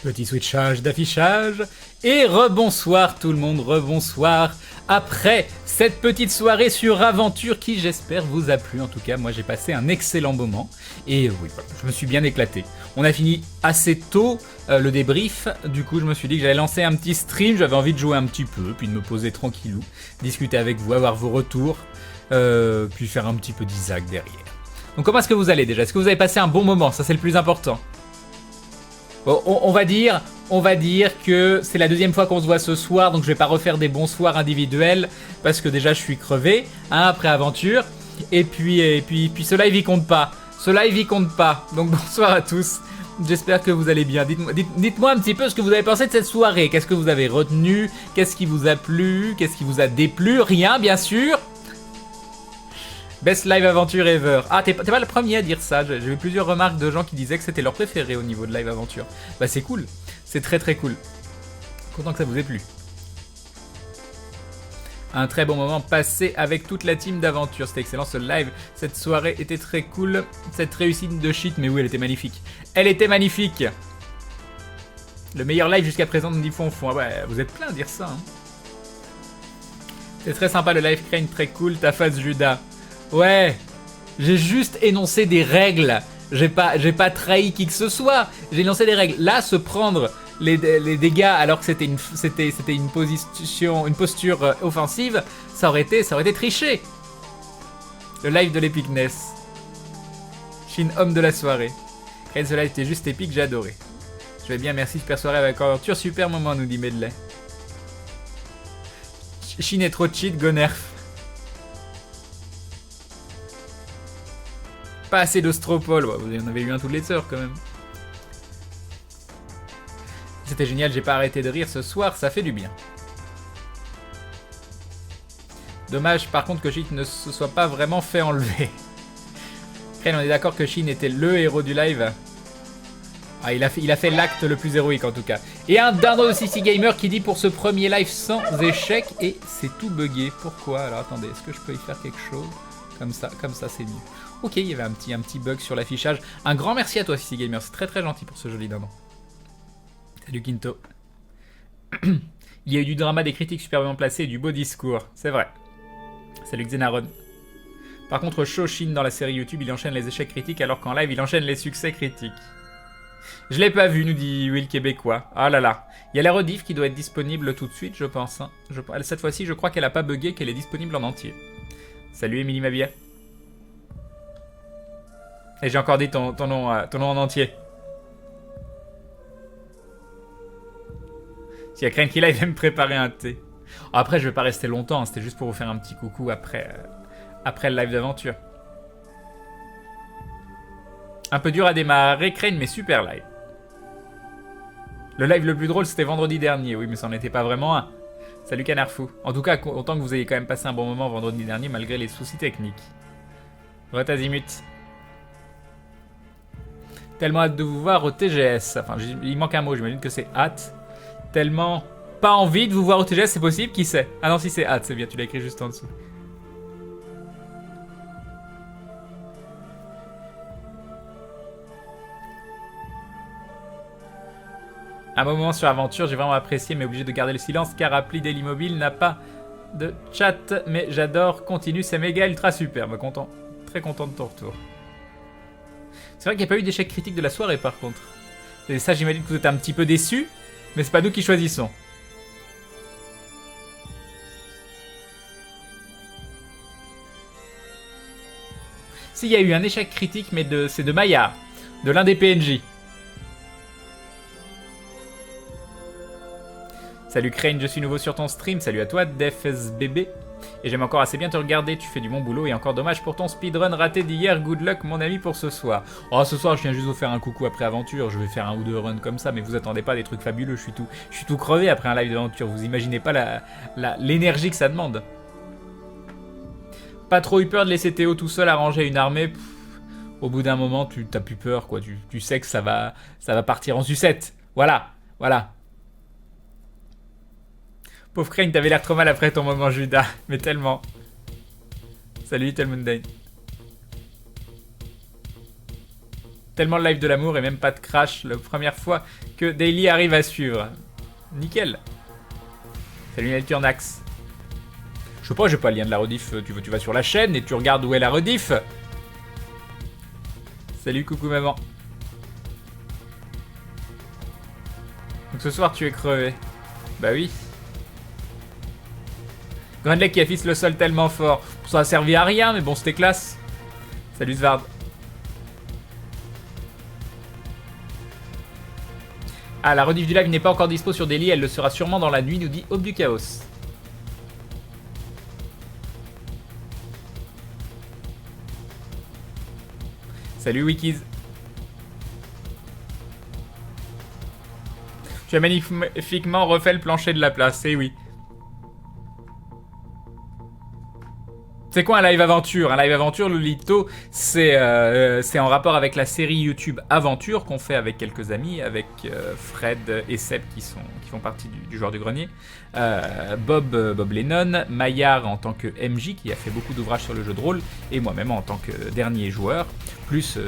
Petit switchage d'affichage. Et rebonsoir tout le monde, rebonsoir. Après cette petite soirée sur Aventure qui j'espère vous a plu. En tout cas, moi j'ai passé un excellent moment. Et oui, voilà, je me suis bien éclaté. On a fini assez tôt le débrief. Du coup, je me suis dit que j'allais lancer un petit stream. J'avais envie de jouer un petit peu, puis de me poser tranquillou. Discuter avec vous, avoir vos retours. Puis faire un petit peu d'Isaac derrière. Donc comment est-ce que vous allez déjà? Est-ce que vous avez passé un bon moment? Ça c'est le plus important. Bon, on va dire que c'est la deuxième fois qu'on se voit ce soir, donc je vais pas refaire des bonsoirs individuels parce que déjà je suis crevé, hein, après Aventure. Et puis ce live il compte pas. Ce live il compte pas. Donc bonsoir à tous. J'espère que vous allez bien. Dites-moi un petit peu ce que vous avez pensé de cette soirée. Qu'est-ce que vous avez retenu? Qu'est-ce qui vous a plu? Qu'est-ce qui vous a déplu? Rien, bien sûr. Best live aventure ever. Ah, t'es pas le premier à dire ça. J'ai vu plusieurs remarques de gens qui disaient que c'était leur préféré au niveau de live aventure. Bah c'est cool. C'est très très cool. Content que ça vous ait plu. Un très bon moment passé avec toute la team d'aventure. C'était excellent ce live. Cette soirée était très cool. Cette réussite de shit. Mais oui, elle était magnifique. Elle était magnifique. Le meilleur live jusqu'à présent, nous dit Fonfon. Ah ouais, vous êtes plein à dire ça. Hein. C'est très sympa le live Crane. Très cool. Ta face Judas. Ouais, j'ai juste énoncé des règles. J'ai pas trahi qui que ce soit. J'ai énoncé des règles. Là, se prendre les dégâts alors que c'était une posture offensive, ça aurait été triché. Le live de l'épicness. Shin, homme de la soirée. Crane, ce live était juste épique, j'ai adoré. Je vais bien, merci, super soirée avec Aventure. Super moment, nous dit Medley. Shin est trop cheat, go nerf. Pas assez d'ostropole, ouais, vous en avez eu un toutes les heures quand même. C'était génial, j'ai pas arrêté de rire ce soir, ça fait du bien. Dommage par contre que Shin ne se soit pas vraiment fait enlever. Crane, on est d'accord que Shin était le héros du live. Ah, il a fait l'acte le plus héroïque en tout cas. Et un dindon de CC Gamer qui dit pour ce premier live sans échec et c'est tout buggé. Pourquoi? Alors attendez, est-ce que je peux y faire quelque chose? Comme ça c'est mieux. Ok, il y avait un petit bug sur l'affichage. Un grand merci à toi, CC Gamer. C'est très très gentil pour ce joli dindon. Salut Quinto. Il y a eu du drama, des critiques superbement placées et du beau discours. C'est vrai. Salut Xenaron. Par contre, Shoshin dans la série YouTube, il enchaîne les échecs critiques alors qu'en live, il enchaîne les succès critiques. Je l'ai pas vu, nous dit Will Québécois. Ah là là. Il y a la rediff qui doit être disponible tout de suite, je pense. Hein. Cette fois-ci, je crois qu'elle a pas bugué, qu'elle est disponible en entier. Salut Émilie Mavia. Et j'ai encore dit ton nom en entier. S'il y a Crane qui là, il va me préparer un thé. Après, je vais pas rester longtemps, hein, c'était juste pour vous faire un petit coucou après le live d'aventure. Un peu dur à démarrer, Crane, mais super live. Le live le plus drôle, c'était vendredi dernier. Oui, mais ça n'en était pas vraiment un. Salut Canard Fou. En tout cas, content que vous ayez quand même passé un bon moment vendredi dernier, malgré les soucis techniques. Retazimut. Tellement hâte de vous voir au TGS. Enfin, il manque un mot, j'imagine que c'est hâte. Tellement pas envie de vous voir au TGS, c'est possible? Qui sait? Ah non, si c'est hâte, c'est bien, tu l'as écrit juste en dessous. Un moment sur Aventure, j'ai vraiment apprécié, mais obligé de garder le silence car appli Daily Mobile n'a pas de chat. Mais j'adore, continue, c'est méga ultra super. Bah, content, très content de ton retour. C'est vrai qu'il n'y a pas eu d'échec critique de la soirée par contre. Et ça, j'imagine que vous êtes un petit peu déçus, mais c'est pas nous qui choisissons. S'il y a eu un échec critique, mais c'est de Maya, de l'un des PNJ. Salut Crane, je suis nouveau sur ton stream. Salut à toi, DefSBB. Et j'aime encore assez bien te regarder, tu fais du bon boulot et encore dommage pour ton speedrun raté d'hier. Good luck mon ami pour ce soir. Oh, ce soir je viens juste vous faire un coucou après aventure, je vais faire un ou deux runs comme ça, mais vous attendez pas des trucs fabuleux, je suis tout crevé après un live d'aventure, vous imaginez pas l'énergie que ça demande. Pas trop eu peur de laisser Théo tout seul arranger une armée. Pff, au bout d'un moment tu t'as plus peur quoi, tu sais que ça va partir en sucette. Voilà. Pauvre Crane, t'avais l'air trop mal après ton moment Judas, mais tellement. Salut Little Mundane. Tellement le live de l'amour et même pas de crash. La première fois que Daily arrive à suivre. Nickel. Salut Nelturnax. Je sais pas, j'ai pas le lien de la rediff. Tu vas sur la chaîne et tu regardes où est la rediff. Salut, coucou maman. Donc ce soir tu es crevé. Bah oui. Grundleg qui affiche le sol tellement fort. Ça a servi à rien, mais bon, c'était classe. Salut Svard. Ah, la rediff du live n'est pas encore dispo sur Daily, elle le sera sûrement dans la nuit, nous dit Aube du Chaos. Salut Wikis. Tu as magnifiquement refait le plancher de la place, eh oui. C'est quoi un live aventure? Un live aventure, Lolito, c'est en rapport avec la série YouTube Aventure qu'on fait avec quelques amis, avec Fred et Seb qui font partie du joueur du grenier, Bob Lennon, Maillard en tant que MJ qui a fait beaucoup d'ouvrages sur le jeu de rôle, et moi-même en tant que dernier joueur, plus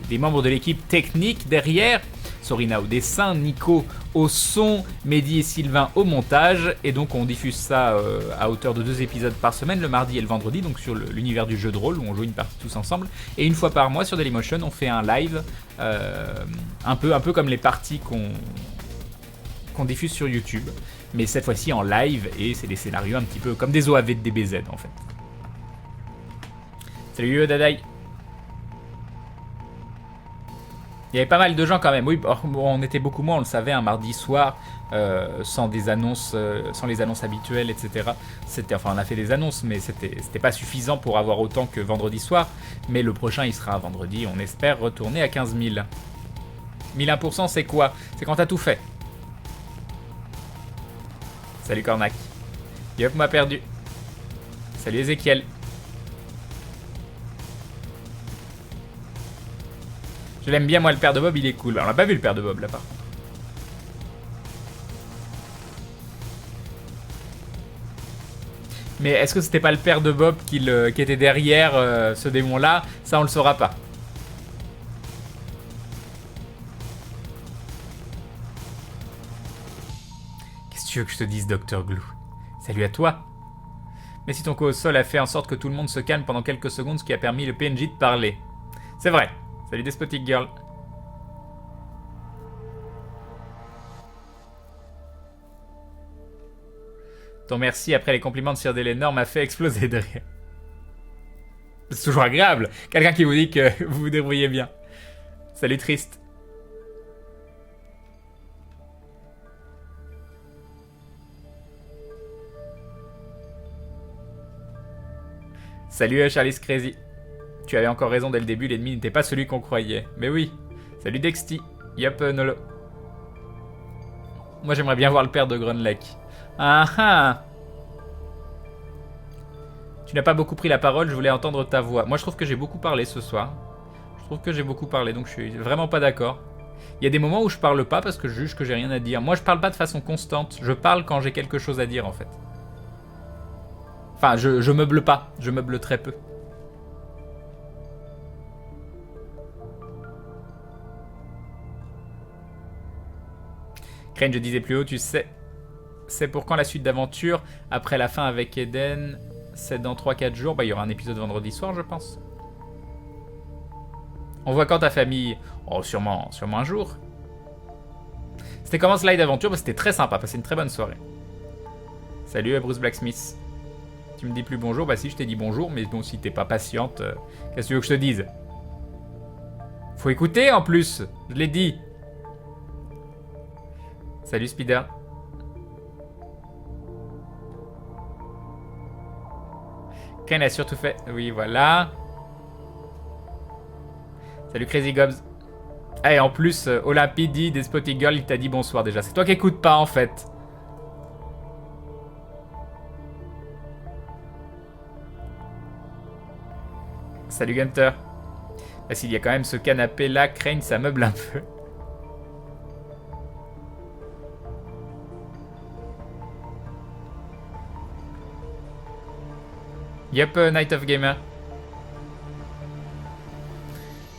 des membres de l'équipe technique derrière, Sorina au dessin, Nico au son, Mehdi et Sylvain au montage, et donc on diffuse ça à hauteur de 2 épisodes par semaine, le mardi et le vendredi, donc sur l'univers du jeu de rôle où on joue une partie tous ensemble, et une fois par mois sur Dailymotion on fait un live, un peu comme les parties qu'on diffuse sur YouTube, mais cette fois-ci en live, et c'est des scénarios un petit peu comme des OAV de DBZ en fait. Salut Dadaï. Il y avait pas mal de gens quand même, oui, on était beaucoup moins, on le savait, un mardi soir, sans des annonces, sans les annonces habituelles, etc. Enfin, on a fait des annonces, mais c'était pas suffisant pour avoir autant que vendredi soir. Mais le prochain, il sera vendredi, on espère retourner à 15 000. 1001%, c'est quoi? C'est quand t'as tout fait. Salut Cornac. Yop m'a perdu. Salut Ezekiel. Je l'aime bien, moi, le père de Bob, il est cool. On n'a pas vu le père de Bob, là, par contre. Mais est-ce que c'était pas le père de Bob qui était derrière ce démon-là? Ça, on le saura pas. Qu'est-ce que tu veux que je te dise, Dr. Glue? Salut à toi. Mais si ton coup au sol a fait en sorte que tout le monde se calme pendant quelques secondes, ce qui a permis le PNJ de parler. C'est vrai. Salut Despotic Girl. Ton merci après les compliments de Sir Delenor m'a fait exploser de rire. C'est toujours agréable. Quelqu'un qui vous dit que vous vous débrouillez bien. Salut Triste. Salut Charlie Crazy. Tu avais encore raison dès le début, l'ennemi n'était pas celui qu'on croyait. Mais oui. Salut Dexty. Yop Nolo. Moi j'aimerais bien voir le père de Grundleg. Ah ah. Tu n'as pas beaucoup pris la parole, je voulais entendre ta voix. Moi je trouve que j'ai beaucoup parlé ce soir. Je trouve que j'ai beaucoup parlé, donc je suis vraiment pas d'accord. Il y a des moments où je parle pas parce que je juge que j'ai rien à dire. Moi je parle pas de façon constante, je parle quand j'ai quelque chose à dire en fait. Enfin, je meuble pas, je meuble très peu. Crane, je disais plus haut, tu sais, c'est pour quand la suite d'aventure? Après la fin avec Eden, c'est dans 3-4 jours. Bah, il y aura un épisode vendredi soir, je pense. On voit quand ta famille? Oh, sûrement un jour. C'était comment ce live d'aventure? Bah, c'était très sympa, passé une très bonne soirée. Salut Bruce Blacksmith. Tu me dis plus bonjour? Bah si, je t'ai dit bonjour, mais bon, si t'es pas patiente, qu'est-ce que tu veux que je te dise? Faut écouter en plus, je l'ai dit. Salut Spider. Ken a surtout fait... Oui, voilà. Salut Crazy Gobs. Ah, et en plus, Olympidi, Despotic Girl, il t'a dit bonsoir déjà. C'est toi qui écoutes pas en fait. Salut Gunter. Bah, s'il y a quand même ce canapé là, Crane, ça meuble un peu. Yep, Night of Gamer.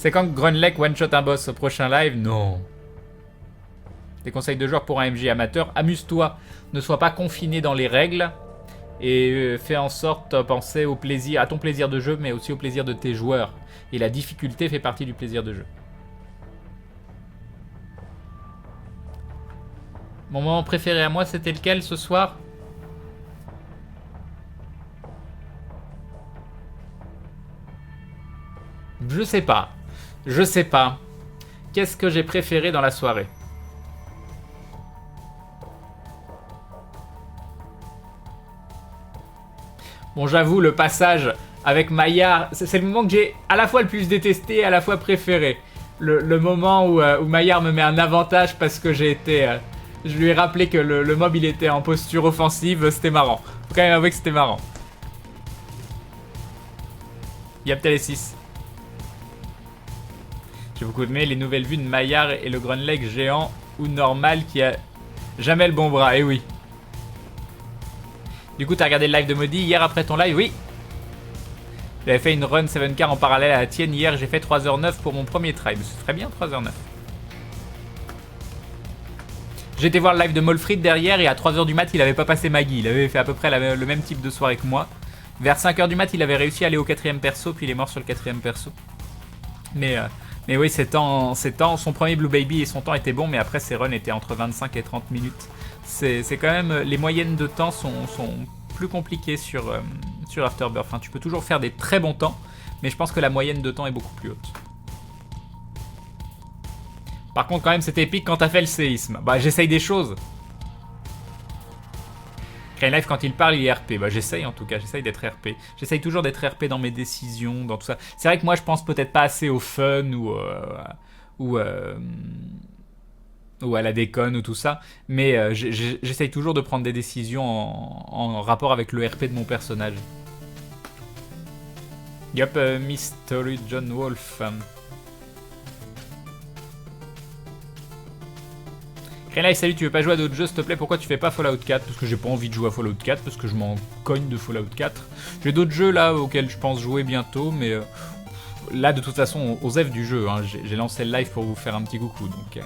C'est quand Grunlech one-shot un boss au prochain live? Non. Des conseils de joueurs pour un MJ amateur. Amuse-toi. Ne sois pas confiné dans les règles. Et fais en sorte de penser au plaisir, à ton plaisir de jeu, mais aussi au plaisir de tes joueurs. Et la difficulté fait partie du plaisir de jeu. Mon moment préféré à moi, c'était lequel ce soir? Je sais pas. Je sais pas. Qu'est-ce que j'ai préféré dans la soirée? Bon, j'avoue, le passage avec Maillard, c'est le moment que j'ai à la fois le plus détesté et à la fois préféré. Le moment où Maillard me met un avantage parce que j'ai été... je lui ai rappelé que le mob il était en posture offensive, c'était marrant. Faut quand même avouer que c'était marrant. Y'a peut-être les 6. J'ai beaucoup aimé les nouvelles vues de Maillard et le Grunlech géant ou normal qui a jamais le bon bras, et oui. Du coup, t'as regardé le live de Maudit hier après ton live? Oui. J'avais fait une run 7K en parallèle à la tienne. Hier, j'ai fait 3h09 pour mon premier try. C'est très bien, 3h09. J'ai été voir le live de Molfrid derrière et à 3h du mat, il avait pas passé Maggie. Il avait fait à peu près le même type de soirée que moi. Vers 5h du mat, il avait réussi à aller au 4ème perso, puis il est mort sur le 4ème perso. Mais oui, ses temps, son premier Blue Baby et son temps étaient bons, mais après ses runs étaient entre 25 et 30 minutes. C'est quand même... Les moyennes de temps sont plus compliquées sur Afterbirth. Enfin, tu peux toujours faire des très bons temps, mais je pense que la moyenne de temps est beaucoup plus haute. Par contre, quand même, c'était épique quand t'as fait le séisme. Bah, j'essaye des choses. Crane Life, quand il parle, il est RP. Bah, j'essaye en tout cas, j'essaye d'être RP. J'essaye toujours d'être RP dans mes décisions, dans tout ça. C'est vrai que moi, je pense peut-être pas assez au fun ou à la déconne ou tout ça, mais j'essaye toujours de prendre des décisions en rapport avec le RP de mon personnage. Yup, Mystery John Wolf. Crane salut, tu veux pas jouer à d'autres jeux s'il te plaît? Pourquoi tu fais pas Fallout 4? Parce que j'ai pas envie de jouer à Fallout 4, parce que je m'en cogne de Fallout 4. J'ai d'autres jeux là auxquels je pense jouer bientôt, mais là de toute façon, aux F du jeu, hein, j'ai lancé le live pour vous faire un petit coucou, donc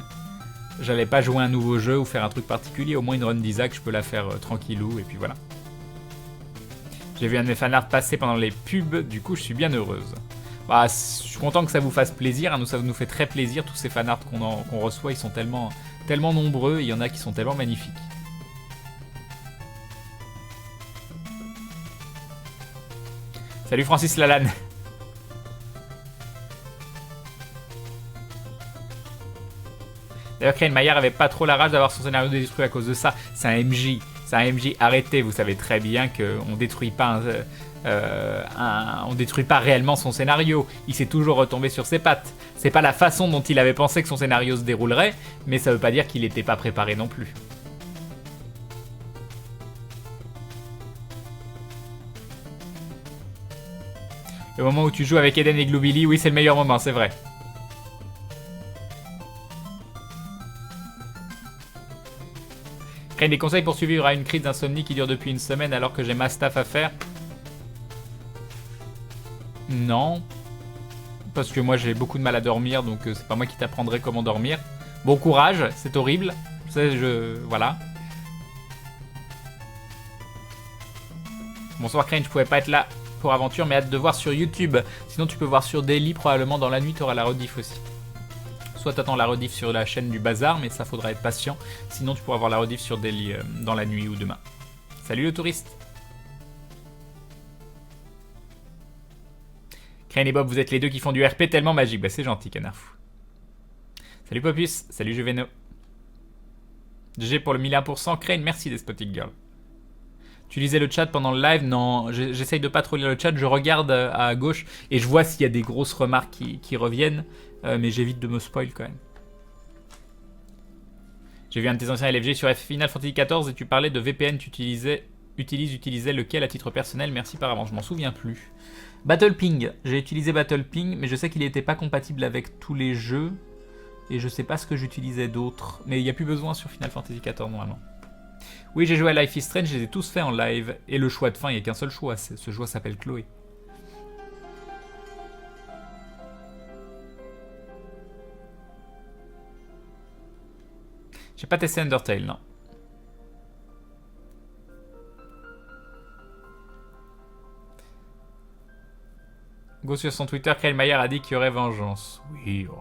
j'allais pas jouer un nouveau jeu ou faire un truc particulier, au moins une run d'Isaac, je peux la faire tranquillou, et puis voilà. J'ai vu un de mes fanarts passer pendant les pubs, du coup je suis bien heureuse. Bah, je suis content que ça vous fasse plaisir, hein, ça nous fait très plaisir, tous ces fanarts qu'on reçoit, ils sont tellement nombreux, il y en a qui sont tellement magnifiques. Salut Francis Lalanne. D'ailleurs, Crane Maillard avait pas trop la rage d'avoir son scénario détruit à cause de ça. C'est un MJ. C'est un MJ. Arrêtez, vous savez très bien qu'on détruit pas on détruit pas réellement son scénario. Il s'est toujours retombé sur ses pattes. C'est pas la façon dont il avait pensé que son scénario se déroulerait, mais ça veut pas dire qu'il n'était pas préparé non plus. Le moment où tu joues avec Eden et Gloobily, oui, c'est le meilleur moment, c'est vrai. Crée des conseils pour survivre à une crise d'insomnie qui dure depuis une semaine alors que j'ai ma staff à faire. Non. Parce que moi j'ai beaucoup de mal à dormir, donc c'est pas moi qui t'apprendrai comment dormir. Bon courage, c'est horrible. Voilà. Bonsoir Crane, je pouvais pas être là pour Aventure, mais hâte de voir sur YouTube. Sinon tu peux voir sur Daily, probablement dans la nuit tu auras la rediff aussi. Soit t'attends la rediff sur la chaîne du bazar, mais ça faudra être patient. Sinon tu pourras voir la rediff sur Daily dans la nuit ou demain. Salut le touriste. Crane et Bob, vous êtes les deux qui font du RP tellement magique. Bah c'est gentil, canard fou. Salut Popus, salut Juveno. GG pour le 1001%. Crane, merci Despotic Girl. Tu lisais le chat pendant le live? Non, j'essaye de pas trop lire le chat. Je regarde à gauche et je vois s'il y a des grosses remarques qui reviennent. Mais j'évite de me spoil quand même. J'ai vu un de tes anciens LFG sur Final Fantasy XIV et tu parlais de VPN. Tu utilisais lequel à titre personnel? Merci par avance, je m'en souviens plus. BattlePing, j'ai utilisé BattlePing, mais je sais qu'il n'était pas compatible avec tous les jeux. Et je sais pas ce que j'utilisais d'autre. Mais il n'y a plus besoin sur Final Fantasy XIV normalement. Oui, j'ai joué à Life is Strange, je les ai tous faits en live. Et le choix de fin, il n'y a qu'un seul choix. Ce choix s'appelle Chloé. J'ai pas testé Undertale, non. Go sur son Twitter, Kyle Mayer a dit qu'il y aurait vengeance. Oui. Oh.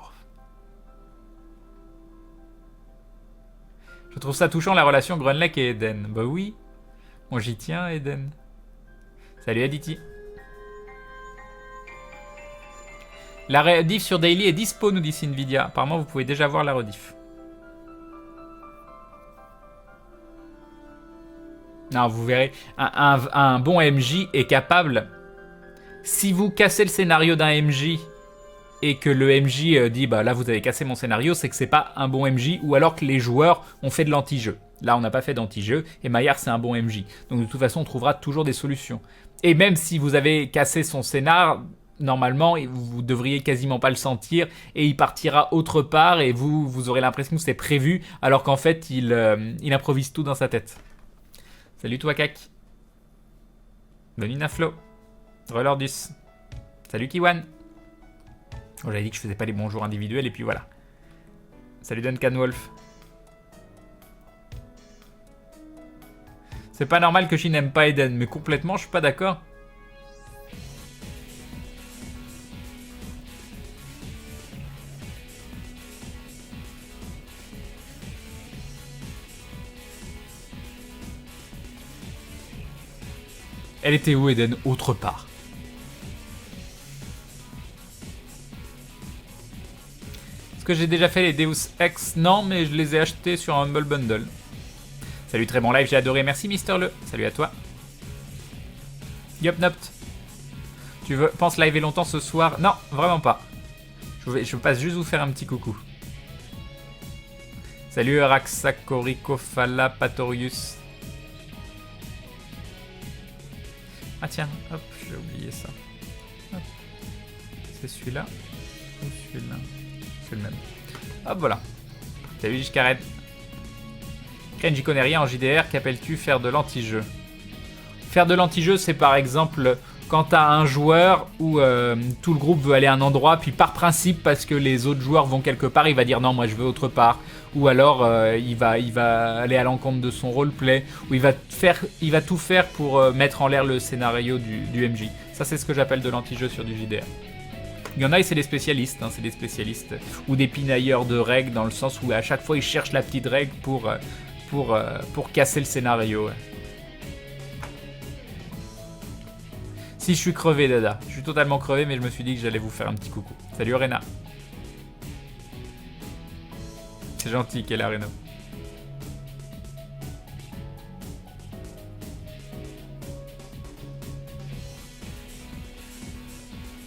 Je trouve ça touchant la relation Grunlech et Eden. Bah oui. Moi j'y tiens, Eden. Salut Aditi. La rediff sur Daily est dispo, nous dit Nvidia. Apparemment, vous pouvez déjà voir la rediff. Non, vous verrez. Un bon MJ est capable... Si vous cassez le scénario d'un MJ et que le MJ dit bah là vous avez cassé mon scénario, c'est que c'est pas un bon MJ ou alors que les joueurs ont fait de l'anti-jeu. Là on n'a pas fait d'anti-jeu et Maillard c'est un bon MJ. Donc de toute façon on trouvera toujours des solutions. Et même si vous avez cassé son scénar, normalement vous devriez quasiment pas le sentir et il partira autre part et vous aurez l'impression que c'est prévu alors qu'en fait il improvise tout dans sa tête. Salut toi Kak. Bonne nuit Flo. Relordus. Salut Kiwan. Oh, j'avais dit que je faisais pas les bonjours individuels et puis voilà. Salut Duncan Wolf. C'est pas normal que je n'aime pas Eden, mais complètement, je suis pas d'accord. Elle était où Eden? Autre part. Est-ce que j'ai déjà fait les Deus Ex? Non, mais je les ai achetés sur un Humble Bundle. Salut, très bon live, j'ai adoré. Merci Mister Le. Salut à toi. Yup Nopt. Tu penses live longtemps ce soir? Non, vraiment pas. Je passe juste vous faire un petit coucou. Salut Raxacoricophala Patorius. Ah tiens, hop, j'ai oublié ça. C'est celui-là ou celui-là? C'est le même. Hop, voilà. Salut Giscared. Ken, j'y connais rien en JDR. Qu'appelles-tu faire de l'anti-jeu? Faire de l'anti-jeu, c'est par exemple quand t'as un joueur où tout le groupe veut aller à un endroit, puis par principe, parce que les autres joueurs vont quelque part, il va dire non, moi je veux autre part. Ou alors il va aller à l'encontre de son roleplay, ou il va tout faire pour mettre en l'air le scénario du MJ. Ça, c'est ce que j'appelle de l'anti-jeu sur du JDR. Il y en a et c'est des spécialistes, hein, c'est des spécialistes ou des pinailleurs de règles dans le sens où à chaque fois ils cherchent la petite règle pour casser le scénario. Ouais. Si je suis crevé, Dada, je suis totalement crevé, mais je me suis dit que j'allais vous faire un petit coucou. Salut Rena. C'est gentil qu'elle a Reno.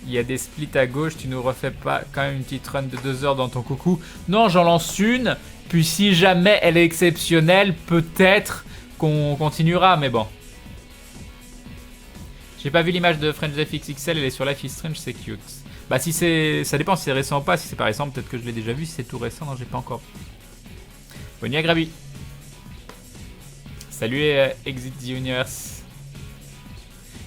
Il y a des splits à gauche, tu nous refais pas quand même une petite run de 2 heures dans ton coucou? Non, j'en lance une, puis si jamais elle est exceptionnelle, peut-être qu'on continuera, mais bon. J'ai pas vu l'image de French FXXL, elle est sur Life is Strange, c'est cute. Bah si c'est... ça dépend si c'est récent ou pas, si c'est pas récent, peut-être que je l'ai déjà vu, si c'est tout récent, non j'ai pas encore. Bonne nuit à Grabi. Salut Exit the Universe.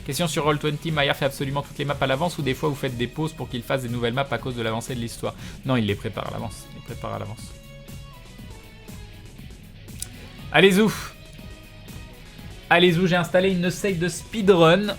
Question sur Roll20, Maillard fait absolument toutes les maps à l'avance ou des fois vous faites des pauses pour qu'il fasse des nouvelles maps à cause de l'avancée de l'histoire? Non, il les prépare à l'avance. Il les prépare à l'avance. Allez zou. Allez zou, j'ai installé une save de speedrun